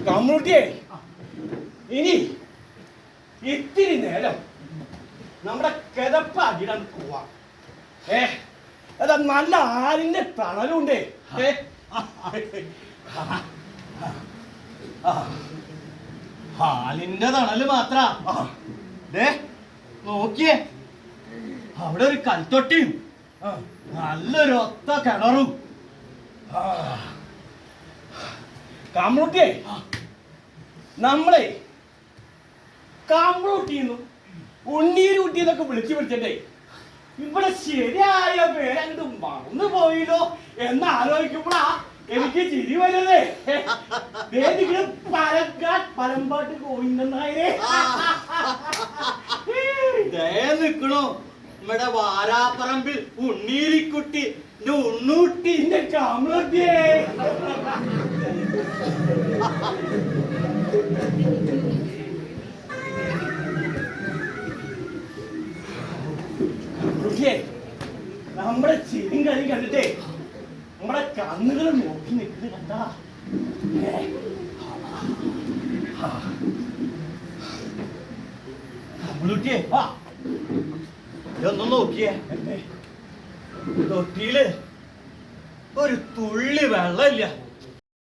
കമ്മ്യൂണിറ്റിയെ ഇനി ഇത്തിരി നേരം നമ്മുടെ കിതപ്പാക്കിടാൻ പോവാം. അതാ നല്ല ആരിന്റെ തണലുണ്ടേ. ഹാലിന്റെ തണല് മാത്ര നോക്കിയേ, അവിടെ ഒരു കൽത്തൊട്ടിയും നല്ലൊരു ഒത്ത കിണറും. കമ്മ്യൂണിറ്റിയെ നമ്മളെ കമ്മ്യൂണിറ്റിന്ന് ഉണ്ണീരുട്ടിന്നൊക്കെ വിളിച്ചിട്ടേ ഇവിടെ ശരിയായ പേരങ്ങോട്ട് മറന്നു പോയില്ലോ എന്ന് ആലോചിക്കുമ്പോഴാ എനിക്ക് ചിരി വരുന്നേ. പരമ്പാട്ട് ഗോവിന്ദനായരെ നിക്കണോ നമ്മുടെ വാരാപ്പറമ്പിൽ ഉണ്ണീരിക്കുട്ടി ഉണ്ണൂട്ടിന്റെ കമ്മ്യൂണിറ്റിയെ. നമ്മുടെ ചിരിയും കളി കണ്ടിട്ടേ നമ്മുടെ കണ്ണുകൾ നോക്കി നിൽക്കുന്നത് കണ്ടാ. ഇതൊന്നും നോക്കിയേ, തൊട്ടിയില് ഒരു തുള്ളി വെള്ളമില്ല.